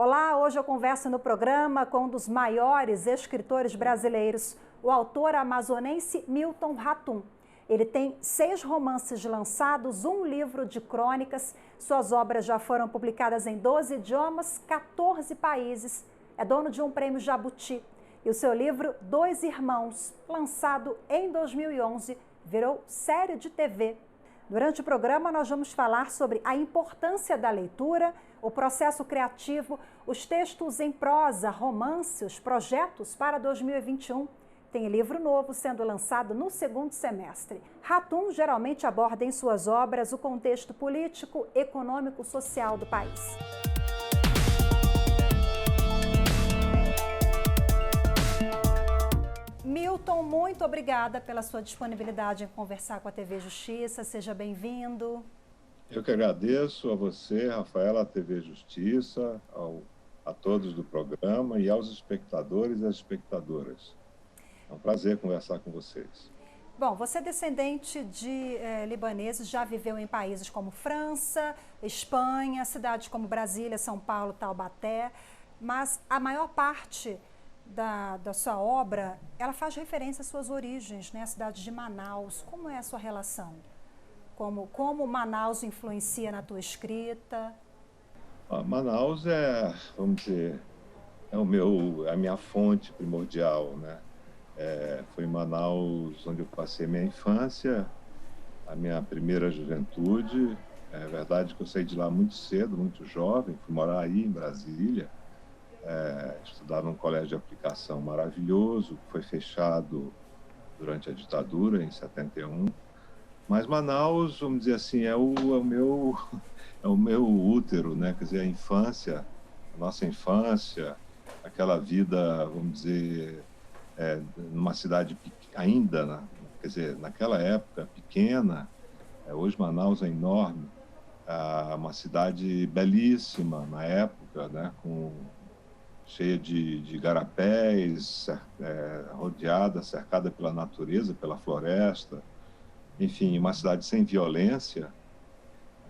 Olá, hoje eu converso no programa com um dos maiores escritores brasileiros, o autor amazonense Milton Ratum. Ele tem 6 romances lançados, um livro de crônicas. Suas obras já foram publicadas em 12 idiomas, 14 países. É dono de um prêmio Jabuti. E o seu livro, Dois Irmãos, lançado em 2011, virou série de TV. Durante o programa, nós vamos falar sobre a importância da leitura, o processo criativo, os textos em prosa, romance, os projetos para 2021. Tem livro novo sendo lançado no segundo semestre. Ratum geralmente aborda em suas obras o contexto político, econômico, social do país. Milton, muito obrigada pela sua disponibilidade em conversar com a TV Justiça. Seja bem-vindo. Eu que agradeço a você, Rafaela, à TV Justiça, a todos do programa e aos espectadores e às espectadoras. É um prazer conversar com vocês. Bom, você é descendente de libaneses, já viveu em países como França, Espanha, cidades como Brasília, São Paulo, Taubaté, mas a maior parte da sua obra, ela faz referência às suas origens, né? A cidade de Manaus. Como é a sua relação? Como Manaus influencia na tua escrita? Manaus vamos dizer, a minha fonte primordial, né? Foi em Manaus onde eu passei minha infância, a minha primeira juventude. É verdade que eu saí de lá muito cedo, muito jovem, fui morar aí em Brasília, estudar num colégio de aplicação maravilhoso, que foi fechado durante a ditadura, em 71. Mas Manaus, vamos dizer assim, é o meu útero, né? Quer dizer, a nossa infância, aquela vida, vamos dizer, numa cidade ainda, né? Quer dizer, naquela época pequena, hoje Manaus é enorme, uma cidade belíssima na época, né? Cheia de garapés, rodeada, cercada pela natureza, pela floresta. Enfim, uma cidade sem violência,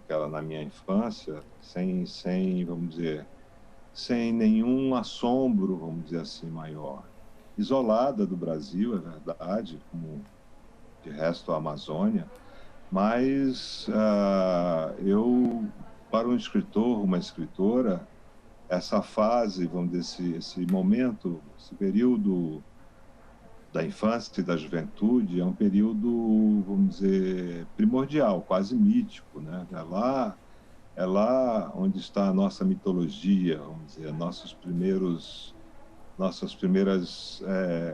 aquela na minha infância, sem, vamos dizer, sem nenhum assombro, vamos dizer assim, maior. Isolada do Brasil, é verdade, como de resto a Amazônia, mas para um escritor, uma escritora, essa fase, vamos dizer, esse momento, esse período da infância e da juventude é um período, vamos dizer, primordial, quase mítico, né? É lá onde está a nossa mitologia, vamos dizer, nossas primeiras,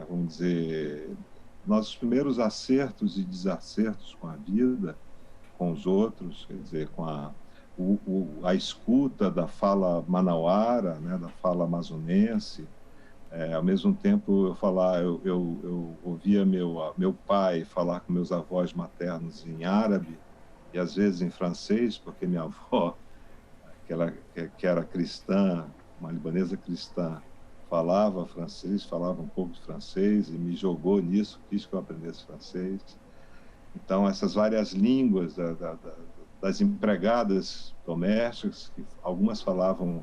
vamos dizer, nossos primeiros acertos e desacertos com a vida, com os outros, quer dizer, com a escuta da fala manauara, né? Da fala amazonense. Ao mesmo tempo, eu ouvia meu pai falar com meus avós maternos em árabe e às vezes em francês, porque minha avó, que era cristã, uma libanesa cristã, falava francês, falava um pouco de francês e me jogou nisso, quis que eu aprendesse francês. Então, essas várias línguas das empregadas domésticas, que algumas falavam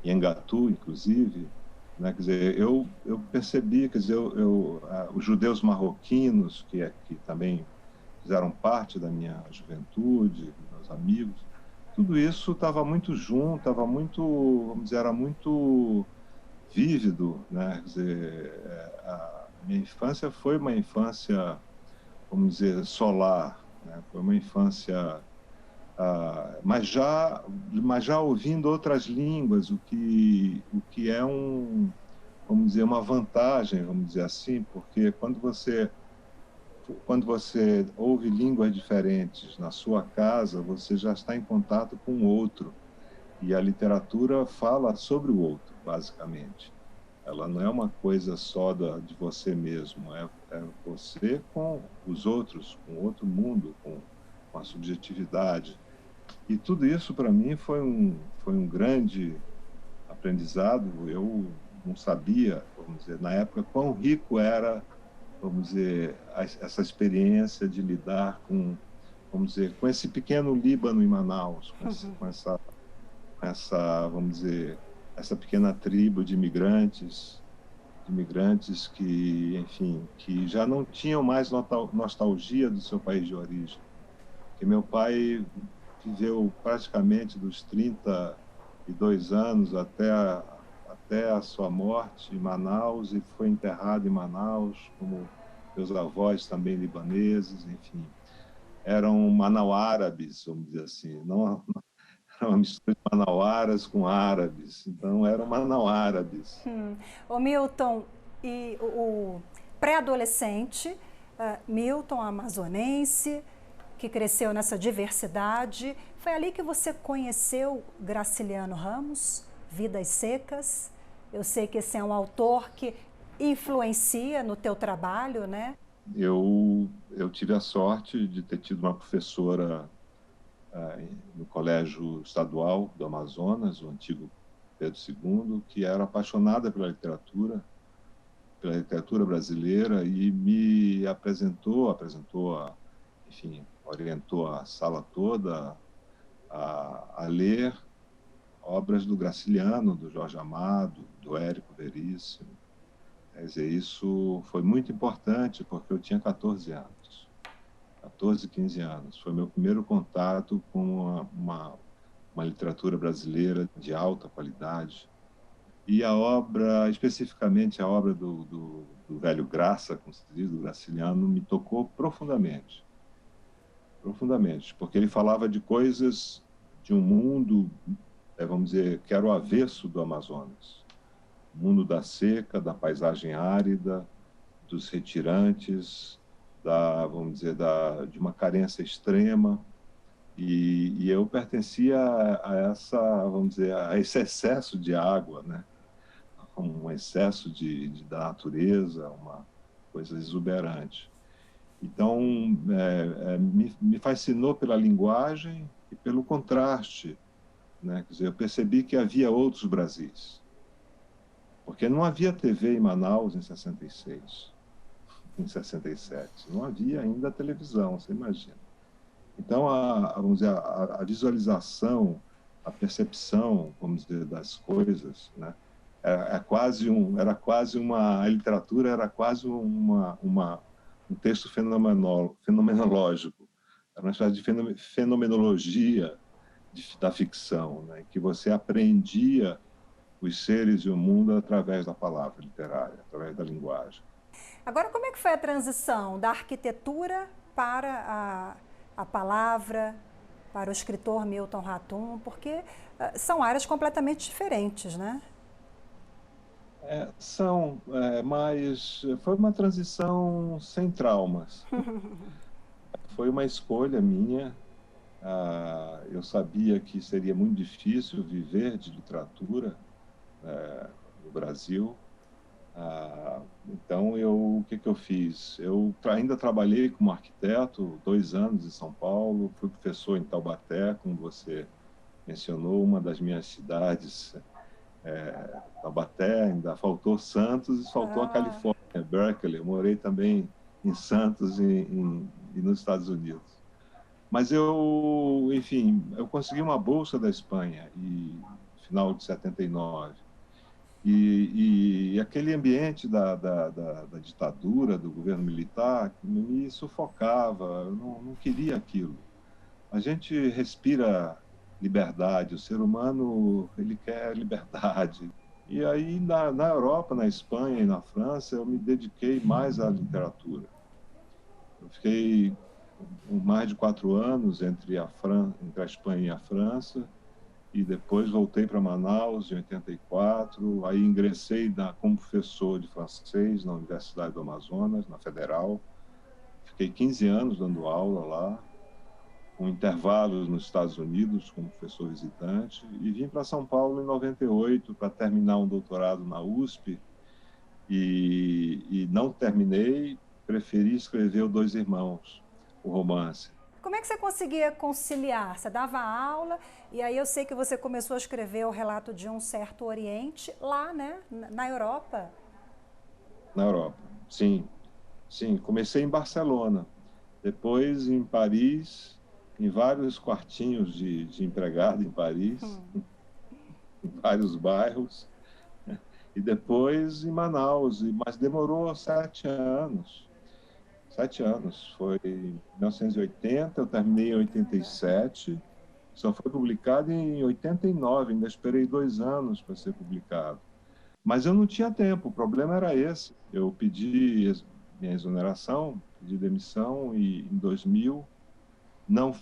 Nhangatu, inclusive, né? Quer dizer, eu percebi, quer dizer, os judeus marroquinos, que também fizeram parte da minha juventude, meus amigos, tudo isso estava muito junto, estava muito, vamos dizer, era muito vívido, né? Quer dizer, a minha infância foi uma infância, vamos dizer, solar, né? Foi uma infância, mas já ouvindo outras línguas, o que é vamos dizer, uma vantagem, vamos dizer assim, porque quando você ouve línguas diferentes na sua casa, você já está em contato com o outro. E a literatura fala sobre o outro, basicamente. Ela não é uma coisa só de você mesmo, é você com os outros, com outro mundo, com a subjetividade. E tudo isso, para mim, foi um grande aprendizado. Eu não sabia, vamos dizer, na época, quão rico era, vamos dizer, essa experiência de lidar vamos dizer, com esse pequeno Líbano em Manaus, com essa, vamos dizer, essa pequena tribo de imigrantes que, enfim, que já não tinham mais nostalgia do seu país de origem. Que meu pai viveu praticamente dos 32 anos até a sua morte em Manaus e foi enterrado em Manaus, como meus avós também libaneses, enfim. Eram manauárabes, vamos dizer assim, não era uma mistura de manauaras com árabes, então eram manauárabes. O Milton, e o pré-adolescente, Milton amazonense, que cresceu nessa diversidade, foi ali que você conheceu Graciliano Ramos, Vidas Secas? Eu sei que esse é um autor que influencia no teu trabalho, né? Eu tive a sorte de ter tido uma professora no Colégio Estadual do Amazonas, o antigo Pedro II, que era apaixonada pela literatura brasileira e me enfim, orientou a sala toda a ler obras do Graciliano, do Jorge Amado, do Érico Veríssimo. Quer dizer, isso foi muito importante porque eu tinha 14 anos. 14, 15 anos. Foi meu primeiro contato com uma literatura brasileira de alta qualidade. E a obra, especificamente a obra do velho Graça, como se diz, do Graciliano, me tocou profundamente. Profundamente, porque ele falava de coisas de um mundo, vamos dizer, que era o avesso do Amazonas. O mundo da seca, da paisagem árida, dos retirantes, vamos dizer, de uma carência extrema. E eu pertencia vamos dizer, a esse excesso de água, né? Um excesso da natureza, uma coisa exuberante. Então, me fascinou pela linguagem e pelo contraste, né? Quer dizer, eu percebi que havia outros Brasis, porque não havia TV em Manaus em 66, em 67, não havia ainda televisão, você imagina. Então, vamos dizer, a visualização, a percepção, vamos dizer, das coisas, né? Era quase a literatura era quase um texto fenomenológico, era uma espécie de fenomenologia da ficção, né? Que você aprendia os seres e o mundo através da palavra literária, através da linguagem. Agora, como é que foi a transição da arquitetura para a palavra, para o escritor Milton Ratum? Porque são áreas completamente diferentes, né? Mas foi uma transição sem traumas. Foi uma escolha minha. Eu sabia que seria muito difícil viver de literatura no Brasil. Então, o que eu fiz? Eu ainda trabalhei como arquiteto 2 anos em São Paulo, fui professor em Taubaté, como você mencionou, uma das minhas cidades. Taubaté, ainda faltou Santos e faltou a Califórnia, Berkeley. Eu morei também em Santos e nos Estados Unidos. Mas enfim, eu consegui uma bolsa da Espanha no final de 79. E aquele ambiente da ditadura, do governo militar, me sufocava, eu não queria aquilo. A gente respira liberdade, o ser humano ele quer liberdade. E aí na Europa, na Espanha e na França, eu me dediquei mais à literatura. Eu fiquei mais de 4 anos entre a Espanha e a França, e depois voltei para Manaus em 84, aí ingressei como professor de francês na Universidade do Amazonas, na Federal. Fiquei 15 anos dando aula lá, com intervalos nos Estados Unidos como professor visitante, e vim para São Paulo em 98 para terminar um doutorado na USP, e não terminei, preferi escrever o Dois Irmãos, o romance. Como é que você conseguia conciliar? Você dava aula e aí eu sei que você começou a escrever o relato de um certo Oriente lá, né, na Europa. Na Europa, sim. Sim, comecei em Barcelona, depois em Paris, em vários quartinhos de empregado em Paris. em vários bairros, e depois em Manaus, mas demorou 7 anos. 7 anos. Foi em 1980, eu terminei em 87, só foi publicado em 89, ainda esperei 2 anos para ser publicado. Mas eu não tinha tempo, o problema era esse. Eu pedi minha exoneração, pedi demissão e, em 2000,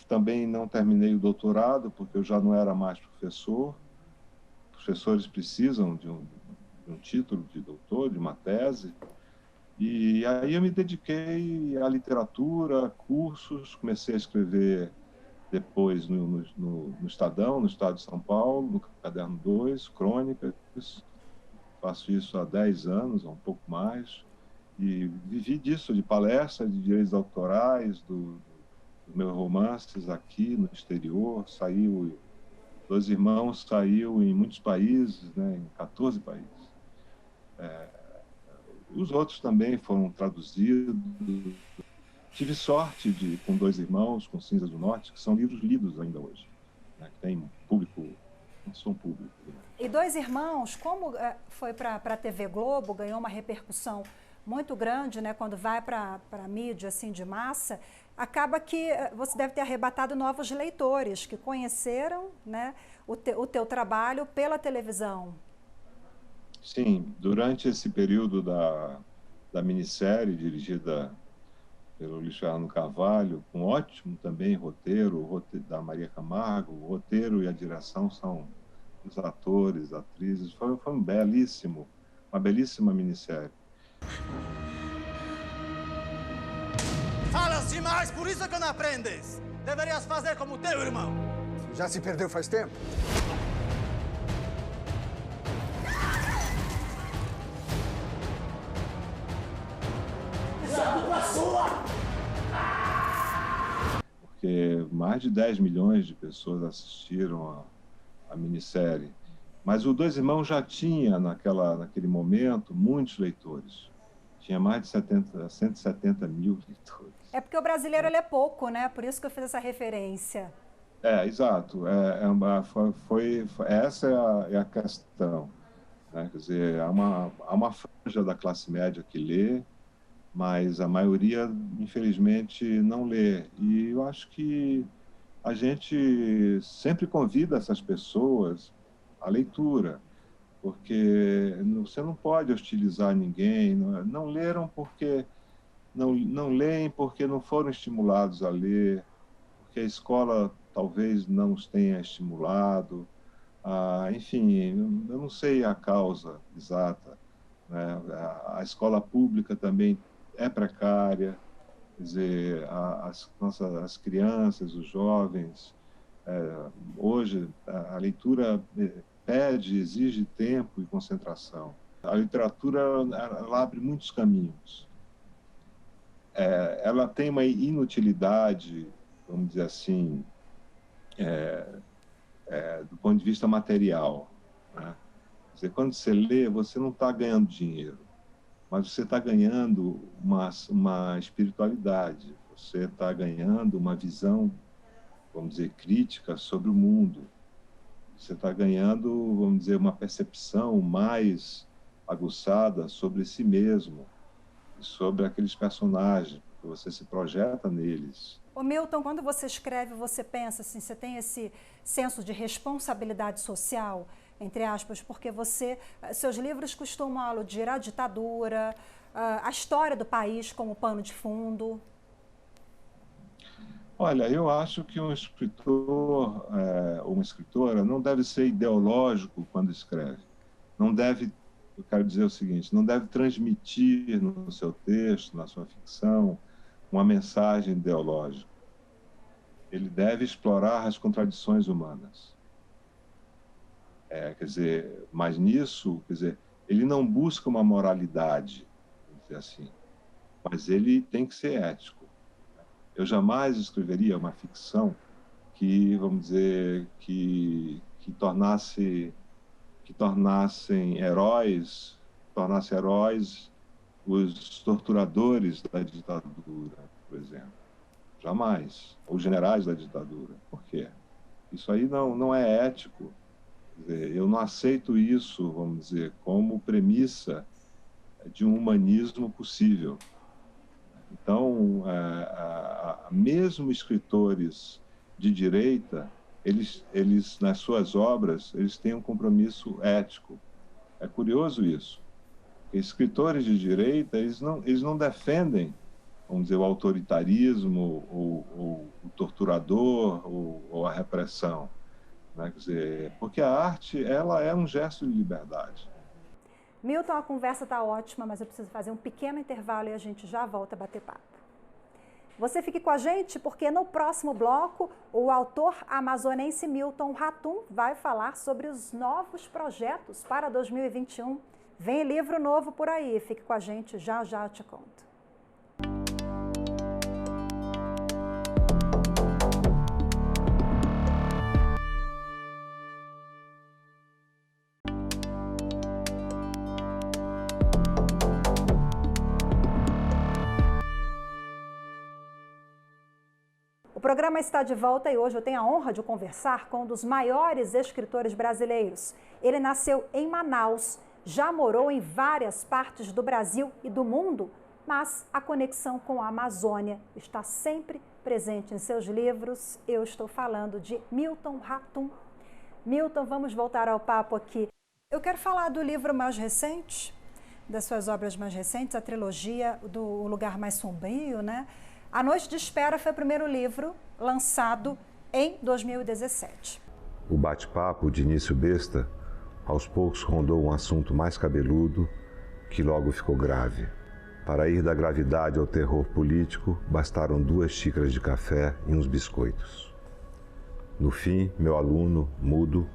também não terminei o doutorado, porque eu já não era mais professor. Professores precisam de um título de doutor, de uma tese. E aí eu me dediquei à literatura, cursos, comecei a escrever depois no Estadão, no Estado de São Paulo, no Caderno 2, crônicas. Faço isso há 10 anos, ou um pouco mais, e vivi disso, de palestra, de direitos autorais, dos meus romances aqui no exterior. Saiu, Dois Irmãos saiu em muitos países, né, em 14 países. Os outros também foram traduzidos. Tive sorte com Dois Irmãos, com Cinzas do Norte, que são livros lidos ainda hoje, né, que tem público, não são público. E Dois Irmãos, como foi para a TV Globo, ganhou uma repercussão muito grande, né, quando vai para a mídia assim, de massa, acaba que você deve ter arrebatado novos leitores que conheceram, né, o teu trabalho pela televisão. Sim, durante esse período da minissérie dirigida pelo Luiz Fernando Carvalho, com ótimo também roteiro da Maria Camargo, o roteiro e a direção são dos atores, atrizes, foi uma belíssima minissérie. Fala-se mais, por isso que não aprendes. Deverias fazer como teu irmão. Já se perdeu faz tempo? Porque mais de 10 milhões de pessoas assistiram a minissérie. Mas o Dois Irmãos já tinha, naquele momento, muitos leitores. Tinha mais de 170 mil leitores. É porque o brasileiro ele é pouco, né? Por isso que eu fiz essa referência. Exato. Essa é a questão, né? Quer dizer, há uma franja da classe média que lê, mas a maioria, infelizmente, não lê. E eu acho que a gente sempre convida essas pessoas à leitura, porque você não pode hostilizar ninguém. Não leram porque não leem porque não foram estimulados a ler, porque a escola talvez não os tenha estimulado. Enfim, eu não sei a causa exata, né? A escola pública também é precária, quer dizer, as crianças, os jovens, hoje a leitura exige tempo e concentração. A literatura, ela abre muitos caminhos. Ela tem uma inutilidade, vamos dizer assim, do ponto de vista material, né? Quer dizer, quando você lê, você não está ganhando dinheiro, mas você está ganhando uma espiritualidade, você está ganhando uma visão, vamos dizer, crítica sobre o mundo. Você está ganhando, vamos dizer, uma percepção mais aguçada sobre si mesmo, sobre aqueles personagens, porque você se projeta neles. Ô Milton, quando você escreve, você pensa assim, você tem esse senso de responsabilidade social, entre aspas, porque seus livros costumam aludir à ditadura, à história do país como pano de fundo. Olha, eu acho que um escritor ou uma escritora não deve ser ideológico quando escreve. Não deve, eu quero dizer o seguinte, não deve transmitir no seu texto, na sua ficção, uma mensagem ideológica. Ele deve explorar as contradições humanas. Quer dizer, mas nisso, quer dizer, ele não busca uma moralidade, vamos dizer assim, mas ele tem que ser ético. Eu jamais escreveria uma ficção que, vamos dizer, que tornassem heróis os torturadores da ditadura, por exemplo. Jamais. Os generais da ditadura. Por quê? Isso aí não é ético. Quer dizer, eu não aceito isso, vamos dizer, como premissa de um humanismo possível. Então, mesmo escritores de direita, eles, nas suas obras, eles têm um compromisso ético. É curioso isso. Escritores de direita, eles não defendem, vamos dizer, o autoritarismo, ou o torturador, ou a repressão, né? Quer dizer, porque a arte, ela é um gesto de liberdade. Milton, a conversa está ótima, mas eu preciso fazer um pequeno intervalo e a gente já volta a bater papo. Você fique com a gente porque no próximo bloco o autor amazonense Milton Ratum vai falar sobre os novos projetos para 2021. Vem livro novo por aí, fique com a gente, já já eu te conto. O programa está de volta e hoje eu tenho a honra de conversar com um dos maiores escritores brasileiros. Ele nasceu em Manaus, já morou em várias partes do Brasil e do mundo, mas a conexão com a Amazônia está sempre presente em seus livros. Eu estou falando de Milton Ratum. Milton, vamos voltar ao papo aqui. Eu quero falar do livro mais recente, das suas obras mais recentes, a trilogia do Lugar Mais Sombrio, né? A Noite de Espera foi o primeiro livro lançado em 2017. O bate-papo de início besta, aos poucos rondou um assunto mais cabeludo, que logo ficou grave. Para ir da gravidade ao terror político, bastaram 2 xícaras de café e uns biscoitos. No fim, meu aluno, mudo,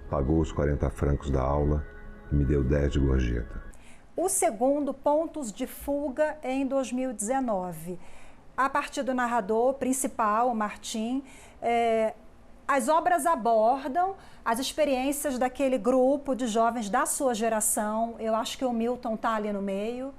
pagou os 40 francos da aula e me deu 10 de gorjeta. O segundo, Pontos de Fuga, em 2019. A partir do narrador principal, o Martim, as obras abordam as experiências daquele grupo de jovens da sua geração. Eu acho que o Milton está ali no meio.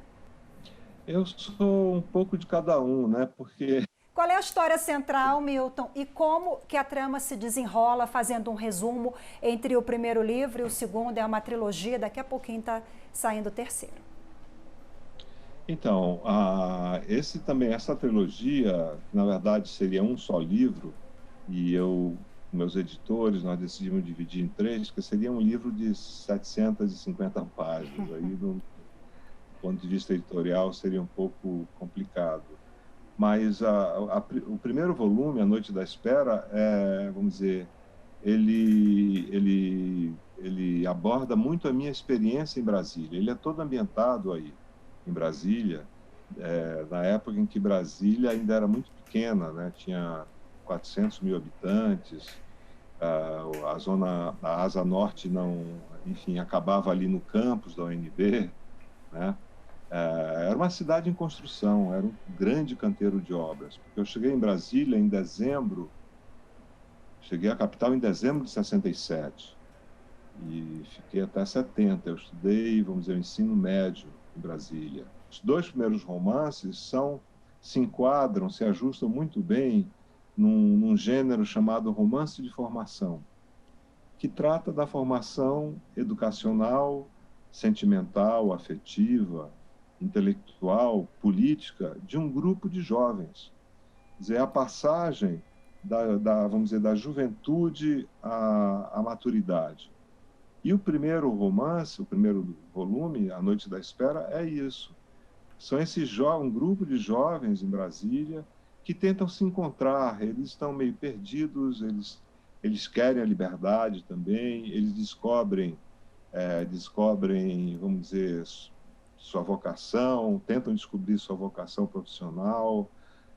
Eu sou um pouco de cada um, né? Porque... Qual é a história central, Milton, e como que a trama se desenrola, fazendo um resumo entre o primeiro livro e o segundo? É uma trilogia, daqui a pouquinho está saindo o terceiro. Então, essa trilogia, na verdade, seria um só livro, e meus editores, nós decidimos dividir em 3, que seria um livro de 750 páginas. Aí, do ponto de vista editorial, seria um pouco complicado. Mas o primeiro volume, A Noite da Espera, vamos dizer, ele aborda muito a minha experiência em Brasília. Ele é todo ambientado aí, em Brasília, na época em que Brasília ainda era muito pequena, né? Tinha 400 mil habitantes, a Asa Norte enfim, acabava ali no campus da UNB, né? Era uma cidade em construção, era um grande canteiro de obras, porque eu cheguei em Brasília em dezembro, cheguei à capital em dezembro de 67 e fiquei até 70. Eu estudei, vamos dizer, o ensino médio em Brasília. Os 2 primeiros romances se enquadram, se ajustam muito bem num gênero chamado romance de formação, que trata da formação educacional, sentimental, afetiva, intelectual, política de um grupo de jovens. Quer dizer, a passagem vamos dizer, da juventude à maturidade. E o primeiro romance, o primeiro volume, A Noite da Espera, é isso. São um grupo de jovens em Brasília que tentam se encontrar. Eles estão meio perdidos, eles querem a liberdade também, eles descobrem, vamos dizer, sua vocação, tentam descobrir sua vocação profissional,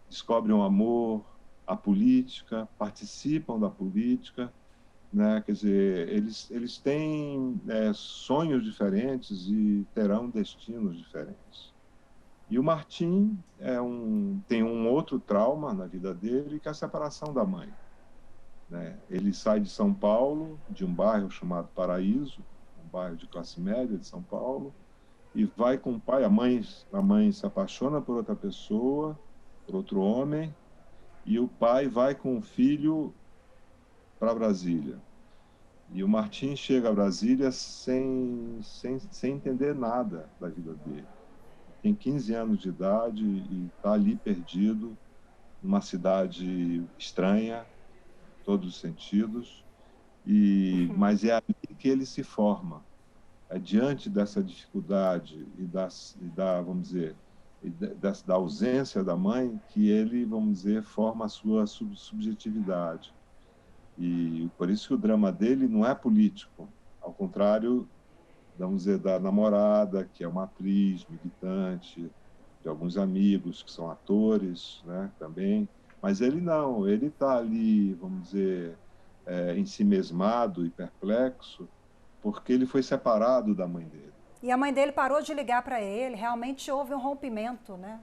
descobrem o amor, a política, participam da política, né? Quer dizer, eles têm sonhos diferentes e terão destinos diferentes. E o Martim tem um outro trauma na vida dele, que é a separação da mãe, né? Ele sai de São Paulo, de um bairro chamado Paraíso, um bairro de classe média de São Paulo, e vai com o pai. A mãe se apaixona por outra pessoa, por outro homem, e o pai vai com o filho para Brasília. E o Martim chega a Brasília sem entender nada da vida dele. Tem 15 anos de idade e está ali perdido, numa cidade estranha, em todos os sentidos, mas é ali que ele se forma. É diante dessa dificuldade vamos dizer, da ausência da mãe que ele, vamos dizer, forma a sua subjetividade. E por isso que o drama dele não é político, ao contrário, vamos dizer, da namorada, que é uma atriz militante, de alguns amigos que são atores, né, também. Mas ele não, ele está ali, vamos dizer, ensimesmado e perplexo, porque ele foi separado da mãe dele. E a mãe dele parou de ligar para ele, realmente houve um rompimento, né?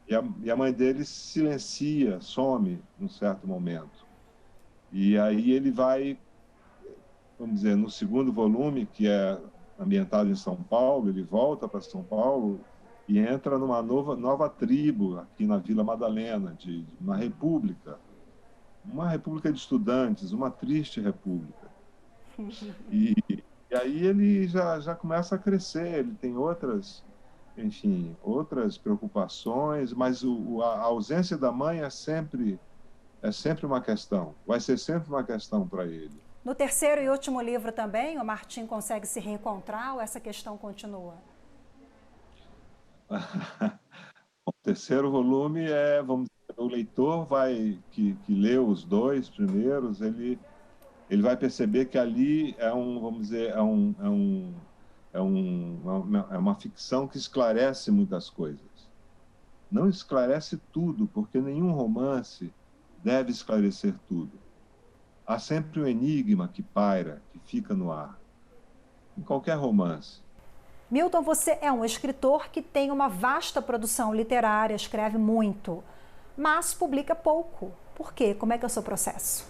E a mãe dele silencia, some num certo momento. E aí ele vai, vamos dizer, no segundo volume, que é ambientado em São Paulo, ele volta para São Paulo e entra numa nova tribo aqui na Vila Madalena, de uma república de estudantes, uma triste república. E aí ele já começa a crescer, ele tem outras preocupações, mas a ausência da mãe é sempre uma questão, vai ser sempre uma questão para ele. No terceiro e último livro também, o Martim consegue se reencontrar ou essa questão continua? O terceiro volume vamos dizer, o leitor que leu os dois primeiros, ele vai perceber que ali vamos dizer, é uma ficção que esclarece muitas coisas. Não esclarece tudo, porque nenhum romance deve esclarecer tudo. Há sempre um enigma que paira, que fica no ar. Em qualquer romance. Milton, você é um escritor que tem uma vasta produção literária, escreve muito, mas publica pouco. Por quê? Como é que é o seu processo?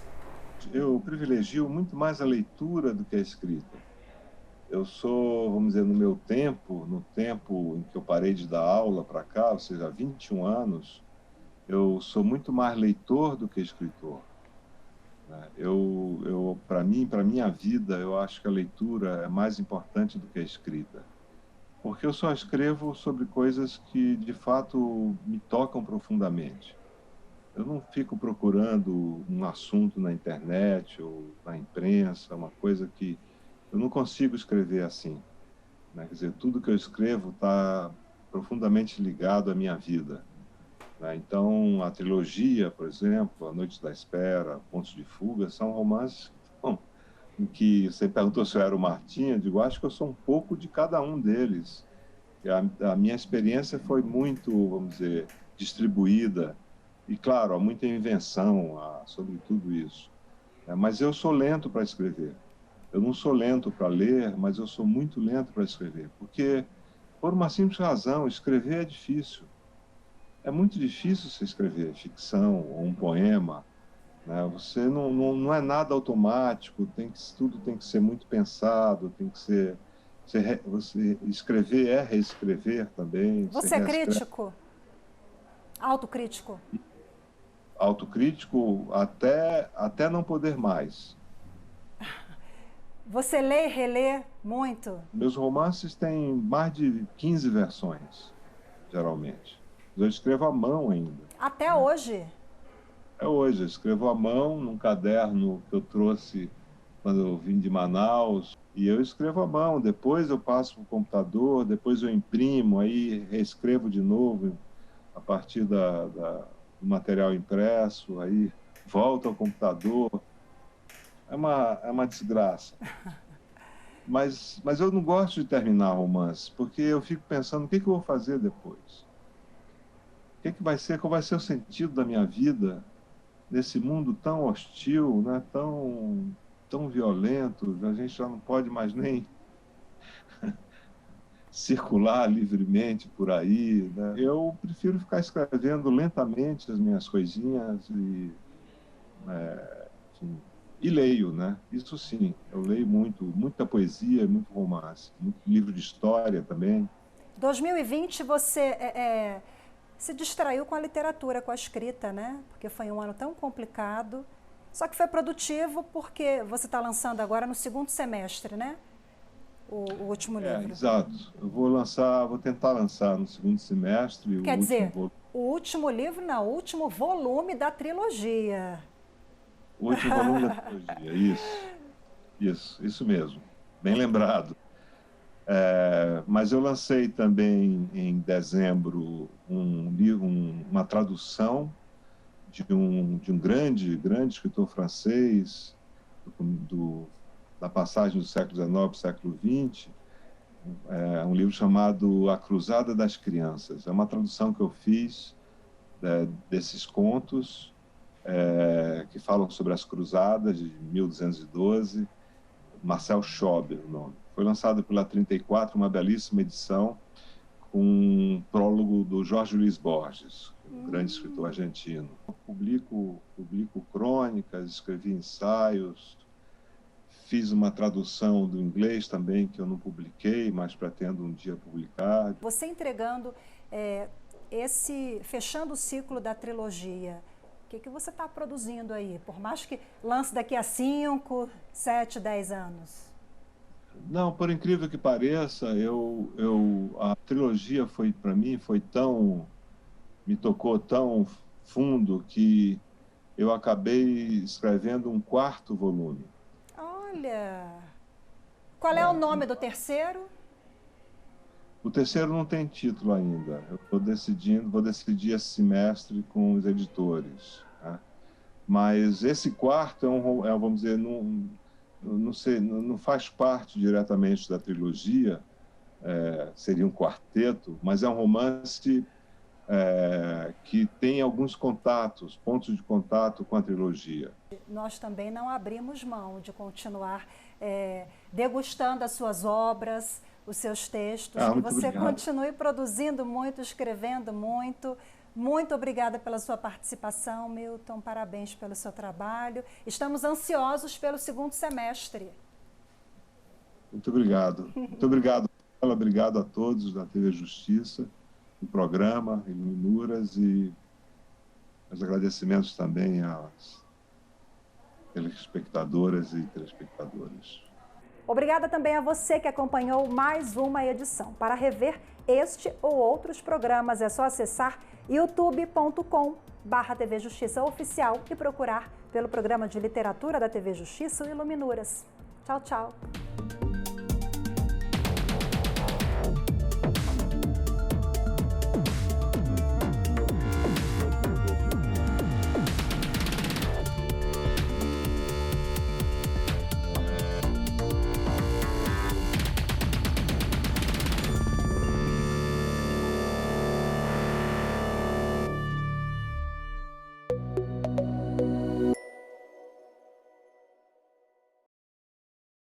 Eu privilegio muito mais a leitura do que a escrita. Eu sou, vamos dizer, no tempo em que eu parei de dar aula para cá, ou seja, há 21 anos, eu sou muito mais leitor do que escritor. Para minha vida, eu acho que a leitura é mais importante do que a escrita. Porque eu só escrevo sobre coisas que, de fato, me tocam profundamente. Eu não fico procurando um assunto na internet ou na imprensa, uma coisa que eu não consigo escrever assim. Quer dizer, tudo que eu escrevo está profundamente ligado à minha vida. Então, a trilogia, por exemplo, A Noite da Espera, Pontos de Fuga, são romances em que você perguntou se eu era o Martim, eu digo, acho que eu sou um pouco de cada um deles. A minha experiência foi muito, vamos dizer, distribuída. E, claro, há muita invenção sobre tudo isso. Mas eu sou lento para escrever. Eu não sou lento para ler, mas eu sou muito lento para escrever. Porque, por uma simples razão, escrever é difícil. É muito difícil você escrever ficção ou um poema. Você não é nada automático, tudo tem que ser muito pensado, tem que ser... Você escrever é reescrever também. Você é crítico? Autocrítico? Autocrítico até não poder mais. Você lê e relê muito? Meus romances têm mais de 15 versões, geralmente. Eu escrevo à mão ainda. Até hoje? É hoje, eu escrevo à mão num caderno que eu trouxe quando eu vim de Manaus, e eu escrevo à mão, depois eu passo para o computador, depois eu imprimo, aí reescrevo de novo a partir do material impresso, aí volto ao computador. É uma desgraça. Mas eu não gosto de terminar romances, porque eu fico pensando, o que eu vou fazer depois? Qual vai ser o sentido da minha vida nesse mundo tão hostil, né? tão violento? A gente já não pode mais nem circular livremente por aí. Né? Eu prefiro ficar escrevendo lentamente as minhas coisinhas e leio, né? Isso sim, eu leio muita poesia, muito romance, muito livro de história também. 2020 você se distraiu com a literatura, com a escrita, né? Porque foi um ano tão complicado Só que foi produtivo porque você está lançando agora no segundo semestre, né? O último livro. Exato. Eu vou tentar lançar no segundo semestre. Quer dizer, o último livro, não, o último volume da trilogia. O último volume da trilogia, isso mesmo. Bem lembrado. Mas eu lancei também em dezembro uma tradução de um grande escritor francês da passagem do século XIX para o século XX, um livro chamado A Cruzada das Crianças. É uma tradução que eu fiz desses contos que falam sobre as cruzadas de 1212, Marcel Schober, o nome. Foi lançado pela 34, uma belíssima edição, com um prólogo do Jorge Luiz Borges, um grande escritor argentino. Eu publico crônicas, escrevi ensaios, fiz uma tradução do inglês também, que eu não publiquei, mas pretendo um dia publicar. Você entregando fechando o ciclo da trilogia, o que você está produzindo aí? Por mais que lance daqui a 5, 7, 10 anos. Não, por incrível que pareça, a trilogia para mim me tocou tão fundo que eu acabei escrevendo um 4º volume. Olha! Qual é o nome do terceiro? O terceiro não tem título ainda. Eu vou decidir esse semestre com os editores. Tá? Mas esse 4º vamos dizer, não faz parte diretamente da trilogia, seria um quarteto, mas é um romance que tem alguns pontos de contato com a trilogia. Nós também não abrimos mão de continuar degustando as suas obras, os seus textos, que você continue produzindo muito, escrevendo muito. Muito obrigada pela sua participação, Milton, parabéns pelo seu trabalho. Estamos ansiosos pelo segundo semestre. Muito obrigado. Muito obrigado, Paula. Obrigado a todos da TV Justiça, do programa Iluminuras, e os agradecimentos também às telespectadoras e telespectadores. Obrigada também a você que acompanhou mais uma edição. Para rever este ou outros programas, é só acessar youtube.com/TV Justiça Oficial e procurar pelo programa de literatura da TV Justiça, o Iluminuras. Tchau, tchau.